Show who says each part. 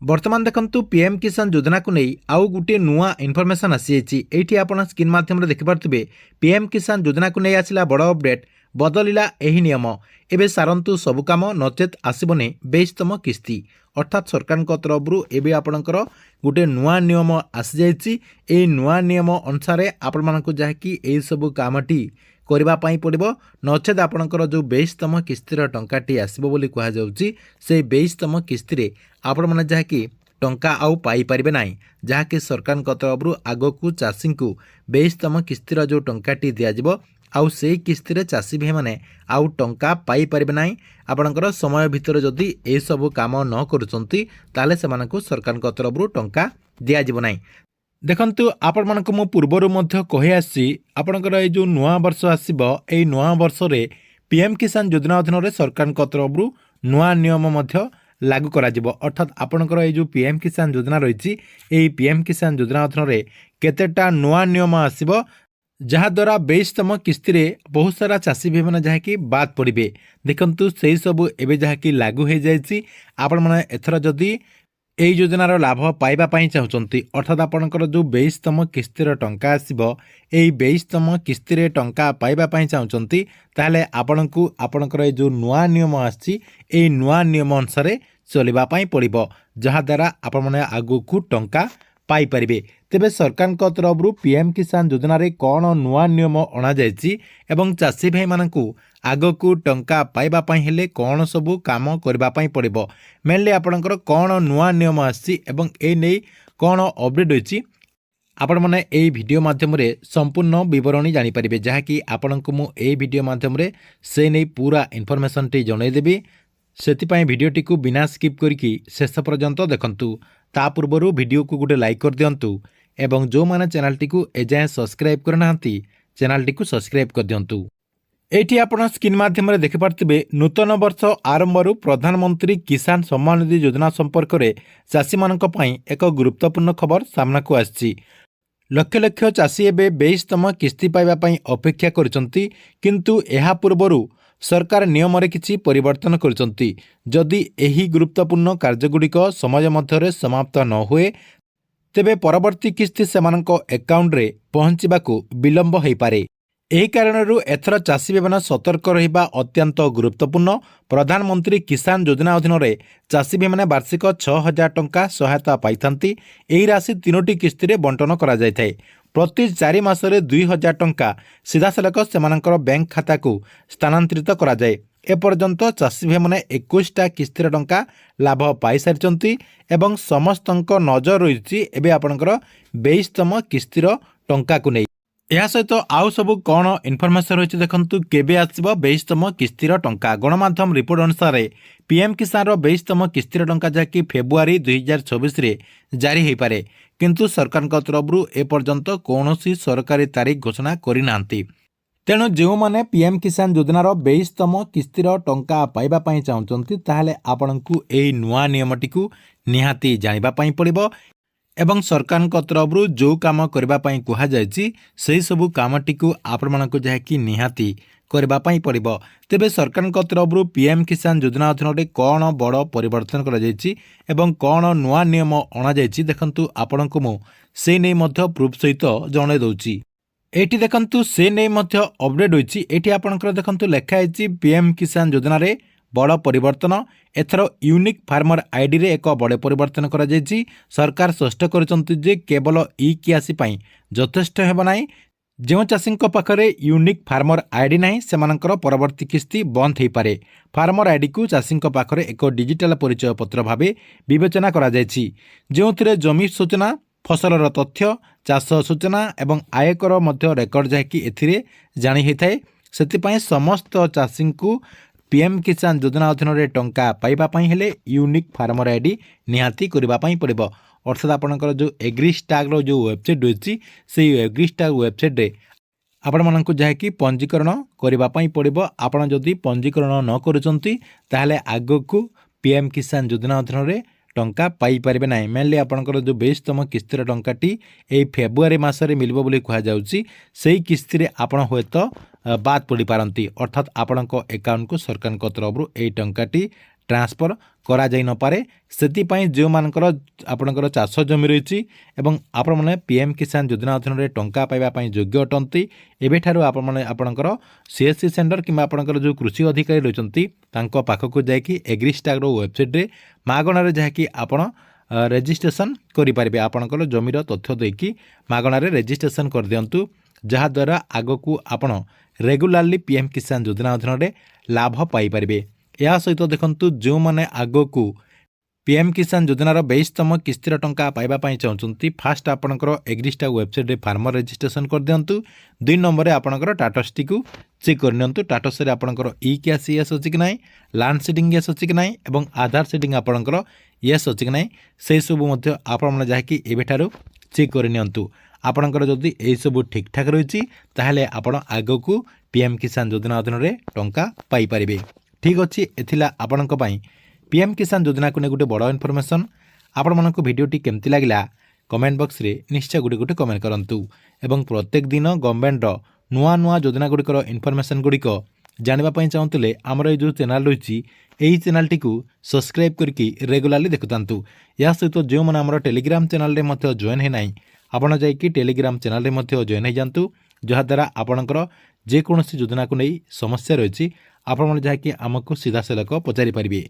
Speaker 1: बर्तमान देखंतु पीएम किसान योजना को नहीं आउ गोटे नुआ इनफॉरमेशन आसी जाइए ये आप स्क्रीन माध्यम देखिपे पीएम किसान योजना को नहीं आसला बड़ अपडेट बदलिला यही नियम एवं सारंतु सबु काम नचेत आसबनी 22तम किस्ती अर्थात सरकार तरफ एवं आपणकर गोटे नुआ नियम आसी जाइए नुआ नियम अनुसार आपण मानक जहाँकि यही सबू कामटी करने पड़ो नचेत आपणकर जो 22तम किस्तीर टंकाटी आसब बोली कहुच्छी से 22तम किस्ती आपण मैंने जहाँकि टंका आउ पाई पारिबे नाही जहाँकि सरकार तरफ आग को चाषी को 22तम किस्तीर जो टंकाटी दिज्व आउ से किस्ती रे चाषी भाई मैंने आउ टंका पाई पारिबे नाही आपणकर समय भितर जदि ए सब काम न करुचंती ताले सेमानकु सरकार तरफ टंका दिज्व नाही। देखंतु आपण मानक मु पूर्वरु मध्य कहि आसी आपणकर ए जो नुआ वर्ष आसीबो ए नुआ वर्ष रे पीएम किसान योजना अधीन रे सरकार तरफ नुआ नियम मध्य लागू करा जिवो अर्थात आपणकर ए जो पीएम किसान योजना रही ए पीएम किसान योजना अधीन रे केतेटा नुआ नियम आसीबो जहा द्वारा 22तम किस्ती रे बहुत सारा चाषी भाई मैंने जहाँकि बाद पड़े देखंतु से सबू एवं जहाँकि लागू हो जाए आपण मैंने एथर जदि এই যোজনার লাভ পাইবা চাহুଛନ୍ତି অর্থাৎ আপনার যে 22তম কিস্তির টঙ্কা আসব এই 22তম কিস্তিরে টঙ্কা পাইবা চাহুଛନ୍ତି তাহলে আপনার আপনার এই যে নূয়া নিয়ম আসছে এই নূয়া নিয়ম অনুসারে চলিবা পড়িব যাদ্বারা আপনার আগুক টঙ্কা পাইপারে তেবে সরকার তরফ पीएम किसान योजन कौन नुआ नियम अणाई एवं चाषी भाई मानू आगक टंका पाइबा हेले कौन सबू काम करने पड़ो मेनली आपणकर कौन नुआ नियम आसी कौन अपडेट होती आपण मैंने यही वीडियो माध्यम संपूर्ण विवरणी जानीपारे जहाँकि आपण को मुझे वीडियो माध्यम से नहीं पूरा इनफॉरमेशन टी जनईदेवी से वीडियोटी को बिना स्किप करके शेष पर्यंत देखंतु ता पूर्व वीडियो को गोटे लाइक कर दिंतु एवं जो मैंने चैनल टी को एजाएं सब्सक्राइब करना चैनल टी को सब्सक्राइब कर दिंतु। एठी आपण स्क्रीन माध्यम देखिपारे नूतन वर्ष आरंभ प्रधानमंत्री किसान सम्मान निधि योजना संपर्क में चाषी मानक पई एक गुरुत्वपूर्ण खबर सामना को आछि। लक्ष लक्ष चाषी एवं 22तम किस्ती पाइबा अपेक्षा करिसंती किंतु एहा पूर्वरु सरकार नियम रे किछि परिवर्तन करिसंती जदि एही गुरुत्वपूर्ण कार्यगुड़िक समय मध्य समाप्त न हुए तेबे परवर्ती किस्ती सेमानक अकाउंट रे पहुंचबाकू विलंब हो पारे। एही कारणरू एथर चाषी भाई सतर्क रहिबा अत्यंत गुरुत्वपूर्ण। प्रधानमंत्री किसान योजना अधीन रे चाषी भाई वार्षिक 6000 टंका सहायता पाइथांती। एही राशि 3टी किस्ती रे बंटन करा जायथाय। प्रति 4 मासरे 2000 टंका सीधासलख सेमानकर बैंक खाता को स्थानांतरित करा जाए। एपर्यंत चाषी भाई मैंने 21टा किस्तीर टंका लाभ पाई सारी एवं समस्त नजर रही एवं आपणकर 22तम किस्तीर टंका को नहीं। यह सहित आउ सब कौन इनफॉरमेशन रही देखंतु केबे आसीबो 22तम किस्तीर टंका। गणमाध्यम रिपोर्ट अनुसार पीएम किसान 22तम किस्तीर टंका जहाँकि फेब्रुआरी 2024 रे जारी हो पारे किंतु सरकार तरफ एपर्यंत कौन सरकारी तारीख घोषणा करना। तेणु जो मैंने पीएम किसान योजनार 22तम किस्तीर टंका पाइबा चाहते ताहले आपण को यही नुआ नियमटी को निहाती जानापी पड़ो एवं सरकार तरफ जो काम करने कहुई से सबू कामटी को आपण मानक जहाँकि निहाती करने पड़ो। तेबे सरकार तरफ पीएम किसान योजना अधीन कौन बड़ परिवर्तन कर कौन नुआ नियम अणाई देखंतु आपण को मु से नहीं प्रूफ सहित जन दूची। एटी देखंतु से नहीं मध्य अपडेट होइछि। एटी आपनकर देखंतु लेखा है पीएम किसान योजना रे बड़ परिवर्तन एथर यूनिक फार्मर आईडी रे एक बड़ परिवर्तन करा जायछि। सरकार स्पष्ट करचंती जे केवल ई कियासी पई यथेष्ट हेबो नाही। जो चाषी पाखरे यूनिक फार्मर आईडी नाही सेमानकर परवर्ती किस्ती बंद हो पारे। फार्मर आईडी को चाषी पाखरे एक डिजिटल परिचय पत्र भावे विवेचना करा जायछि जोथिरे जमी सूचना फसलर तथ्य चाष सूचना एवं आयकर मध्य रेकर्ड जहाँकि एथिरे जानी होता है। से समस्त चाषी को पीएम किसान योजना अधीन रे टंका पाइबा हेले यूनिक फार्मर आईडी निहाती करने पड़ो। अर्थात आपंकर जो एग्रीस्टाग जो वेबसाइट रही से एग्रीस्टाग वेबसाइट रे आपण मानक जहाँकि पंजीकरण करने पड़ो। आपड़ जदि पंजीकरण न करुँच ताहले आगक पीएम किसान योजना अधीन रे टंका पाई पारिबे नाही। मेनली आपणकर जो 22तम किस्तीर टंकाटी ए फेब्रुआरी मासरे मिलबो बोली कहा जाउची सेही किस्ती रे आपण होयत बाद पड़ी पारंती अर्थात आपणक अकाउंट को सरकार तरफ ए टंकाटी ट्रांसफर करा जाई न पारे सेतिपाई जो मानकर आपणकर चाष जमी रही एवं आपण मैंने पीएम किसान योजना अधीन में टंका पाइबा योग्य अटंती एबेठारु आपण मैंने आपणकर सीएससी सेंटर कि आपणकर जो कृषि अधिकारी रही पाखक जाकि एग्रीस्टार वेबसाइट रे मागणार जहाँकि आपण रेजिस्ट्रेशन करेंगे आपणकर जमीर तथ्य देकी मागणार रेजिस्ट्रेशन कर दिंतु जहाद्वारा आगक आपण रेगुलारली पीएम किसान योजना अधीन में लाभ पाइपर। या सहित देखंतु जो माने आगकू पीएम किसान योजनार 22तम किस्तिर टंका पाइबा चाहते फास्ट आपणकर एग्रीस्टार वेबसाइट रे फार्मर रेजिस्ट्रेशन कर दिंतु। 2 नंबर आपणकर टाटसटी को चेक करनियंतु टाटस रे आपणकर ई कैश यस अछि कि नाही, लैंड सीडिंग यस अछि कि नाही एवं आधार सीडिंग आपणकर यस अछि कि नाही से सब मध्ये आपण माने जाकि एबेठारु चेक करनियंतु। आपणकर जदि एई सब ठीक ठाक रहिछि ताहाले आपण आगकू पीएम किसान योजना अधीन रे टंका पाई परिबे। ठीक अच्छे एथिला आपणक पई पीएम किसान योजना को ने गोटे बड़ इनफॉरमेशन। आपण मानक वीडियोटी केमती लागला कमेंट बॉक्स रे निश्चय गोटे गोटे कमेंट करंतु एवं प्रत्येक दिन गवर्नमेंट नुआ नुआ योजना गुड़िकर इनफॉरमेशन गुड़िक जानवा पई चाहूले आमर ये जो चैनल रही यही चैनल टी सब्सक्राइब करके रेगुलारली देखुतांतु। या सहित जो मैंने आमर टेलीग्राम चैनल रे मध्य जॉइन है नाही आपण जाइए टेलीग्राम चैनल रे मध्य जॉइन हो जातु जहाद्वारा आपणकर जेकोसी योजना को नहीं समस्या रही आपण जहाँकि आमको सीधासलख पचारि पारिबे।